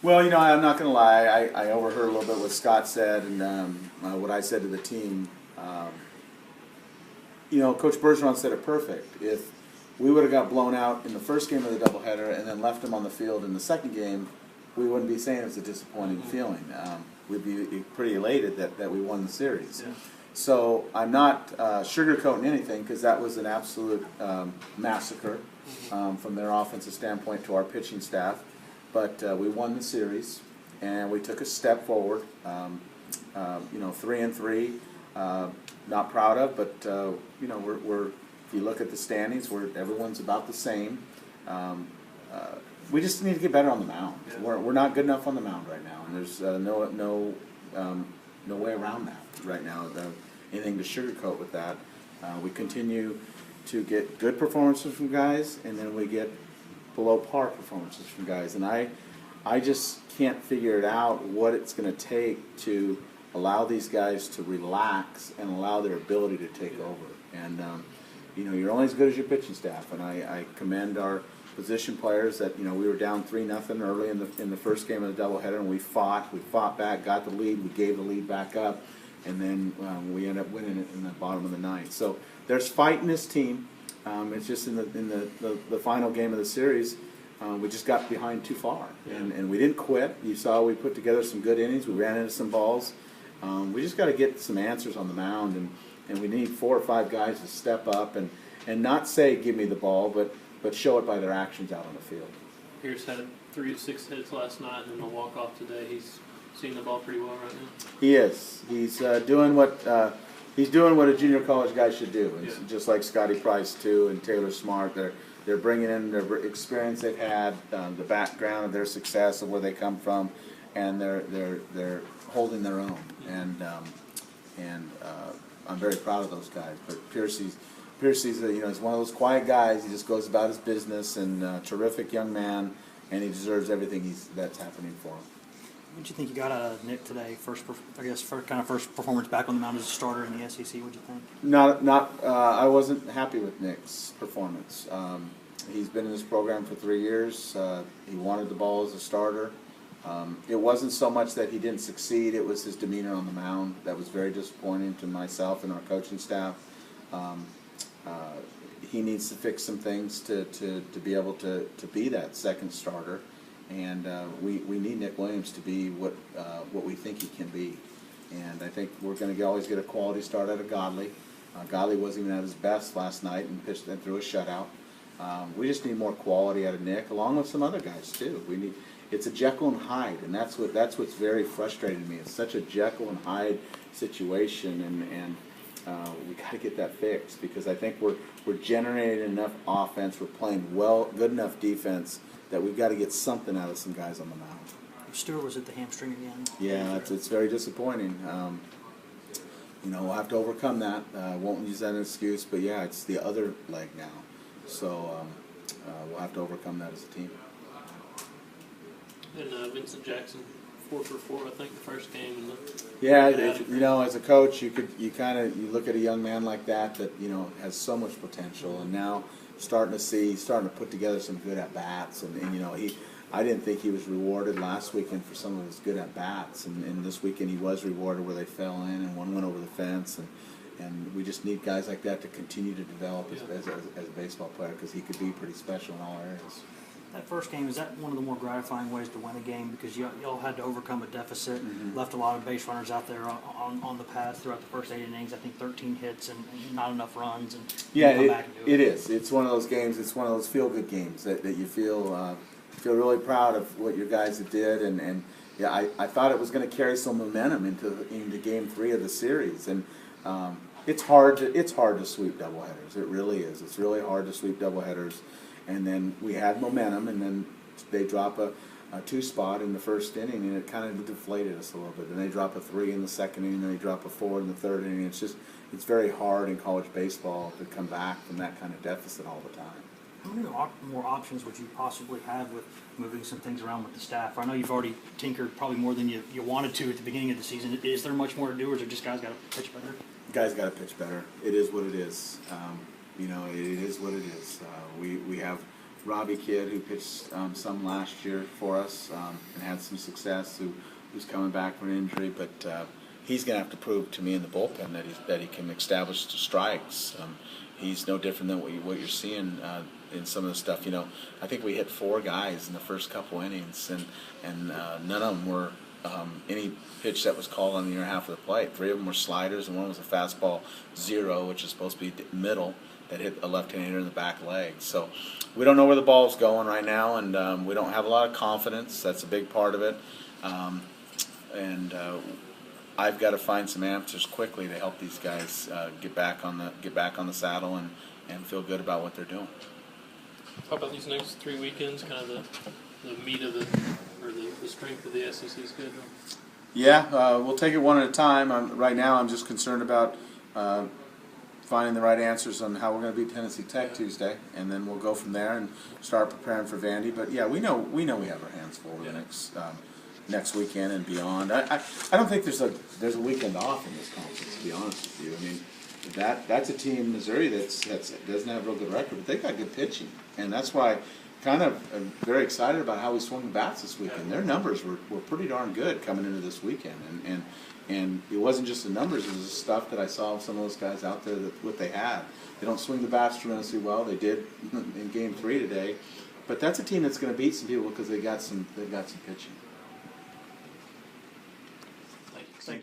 Well, I'm not going to lie. I overheard a little bit what Scott said and what I said to the team. Coach Bergeron said it perfect. If we would have got blown out in the first game of the doubleheader and then left them on the field in the second game, we wouldn't be saying it was a disappointing feeling. We'd be pretty elated that we won the series. Yeah. So I'm not sugarcoating anything because that was an absolute massacre from their offensive standpoint to our pitching staff. But we won the series, and we took a step forward. 3-3, not proud of, but we're. If you look at the standings, everyone's about the same. We just need to get better on the mound. Yeah. We're not good enough on the mound right now, and there's no way around that right now. Anything to sugarcoat with that. We continue to get good performances from guys, and then we get below par performances from guys, and I just can't figure it out what it's going to take to allow these guys to relax and allow their ability to take over. And you're only as good as your pitching staff, and I commend our position players that we were down 3-0 early in the first game of the doubleheader, and we fought back, got the lead, we gave the lead back up, and then we ended up winning it in the bottom of the ninth. So there's fight in this team. It's just in the final game of the series, we just got behind too far, and we didn't quit. You saw we put together some good innings. We ran into some balls. We just got to get some answers on the mound, and we need 4 or 5 guys to step up and not say give me the ball, but show it by their actions out on the field. Pierce had 3 of 6 hits last night, and then a walk off today. He's seeing the ball pretty well right now. He is. He's doing what. He's doing what a junior college guy should do. It's just like Scotty Price too and Taylor Smart. They're bringing in their experience they've had, the background of their success of where they come from, and they're holding their own. And I'm very proud of those guys. But Piercy's is one of those quiet guys. He just goes about his business, and a terrific young man, and he deserves everything that's happening for him. What did you think you got out of Nick today? First performance back on the mound as a starter in the SEC. What did you think? I wasn't happy with Nick's performance. He's been in this program for 3 years. He wanted the ball as a starter. It wasn't so much that he didn't succeed. It was his demeanor on the mound that was very disappointing to myself and our coaching staff. He needs to fix some things to be able to be that second starter. And we need Nick Williams to be what we think he can be. And I think we're going to always get a quality start out of Godley. Godley wasn't even at his best last night and pitched and threw a shutout. We just need more quality out of Nick, along with some other guys too. It's a Jekyll and Hyde, and that's what's very frustrating to me. It's such a Jekyll and Hyde situation, and we got to get that fixed because I think we're generating enough offense. We're playing good enough defense that we've got to get something out of some guys on the mound. Stewart was at the hamstring again. Yeah, it's very disappointing. We'll have to overcome that. Won't use that as an excuse, but yeah, it's the other leg now. So we'll have to overcome that as a team. And Vincent Jackson, 4 for 4, I think, the first game. As a coach, you look at a young man like that has so much potential, and now starting to put together some good at bats, and I didn't think he was rewarded last weekend for some of his good at bats, and this weekend he was rewarded where they fell in and one went over the fence, and we just need guys like that to continue to develop as a baseball player because he could be pretty special in all areas. That first game, is that one of the more gratifying ways to win a game because y'all had to overcome a deficit, left a lot of base runners out there on the path throughout the first 8 innings, I think 13 hits and not enough runs. And come back and do it. It is. It's one of those games, it's one of those feel-good games that you feel really proud of what your guys did, and I thought it was going to carry some momentum into Game 3 of the series, and it's hard to sweep doubleheaders. It really is. It's really hard to sweep doubleheaders. And then we had momentum, and then they drop a 2 spot in the first inning, and it kind of deflated us a little bit. And they drop a 3 in the second inning, and they drop a 4 in the third inning. It's very hard in college baseball to come back from that kind of deficit all the time. How many more options would you possibly have with moving some things around with the staff? I know you've already tinkered probably more than you wanted to at the beginning of the season. Is there much more to do, or is it just guys got to pitch better? Guys got to pitch better. It is what it is. It is what it is. We have Robbie Kidd, who pitched some last year for us and had some success, who's coming back from an injury, but he's going to have to prove to me in the bullpen that he can establish the strikes. He's no different than what you're seeing in some of the stuff. I think we hit 4 guys in the first couple innings, and none of them were any pitch that was called on the inner half of the plate. 3 of them were sliders, and 1 was a fastball 0, which is supposed to be middle, that hit a left-handed hitter in the back leg. So we don't know where the ball's going right now, and we don't have a lot of confidence. That's a big part of it. I've got to find some answers quickly to help these guys get back on the saddle and feel good about what they're doing. How about these next 3 weekends? Kind of the meat of the strength of the SEC schedule. Yeah, we'll take it one at a time. Right now, I'm just concerned about finding the right answers on how we're going to beat Tennessee Tech Tuesday, and then we'll go from there and start preparing for Vandy. But yeah, we know we have our hands full over the next weekend and beyond. I don't think there's a weekend off in this conference, to be honest with you. I mean, that's a team, Missouri, that doesn't have a real good record, but they've got good pitching, and that's why I'm very excited about how we swung the bats this weekend. Their numbers were pretty darn good coming into this weekend, and it wasn't just the numbers, it was the stuff that I saw some of those guys out there, what they had. They don't swing the bats tremendously well. They did in Game 3 today, but that's a team that's going to beat some people because they've got some pitching. Thank you.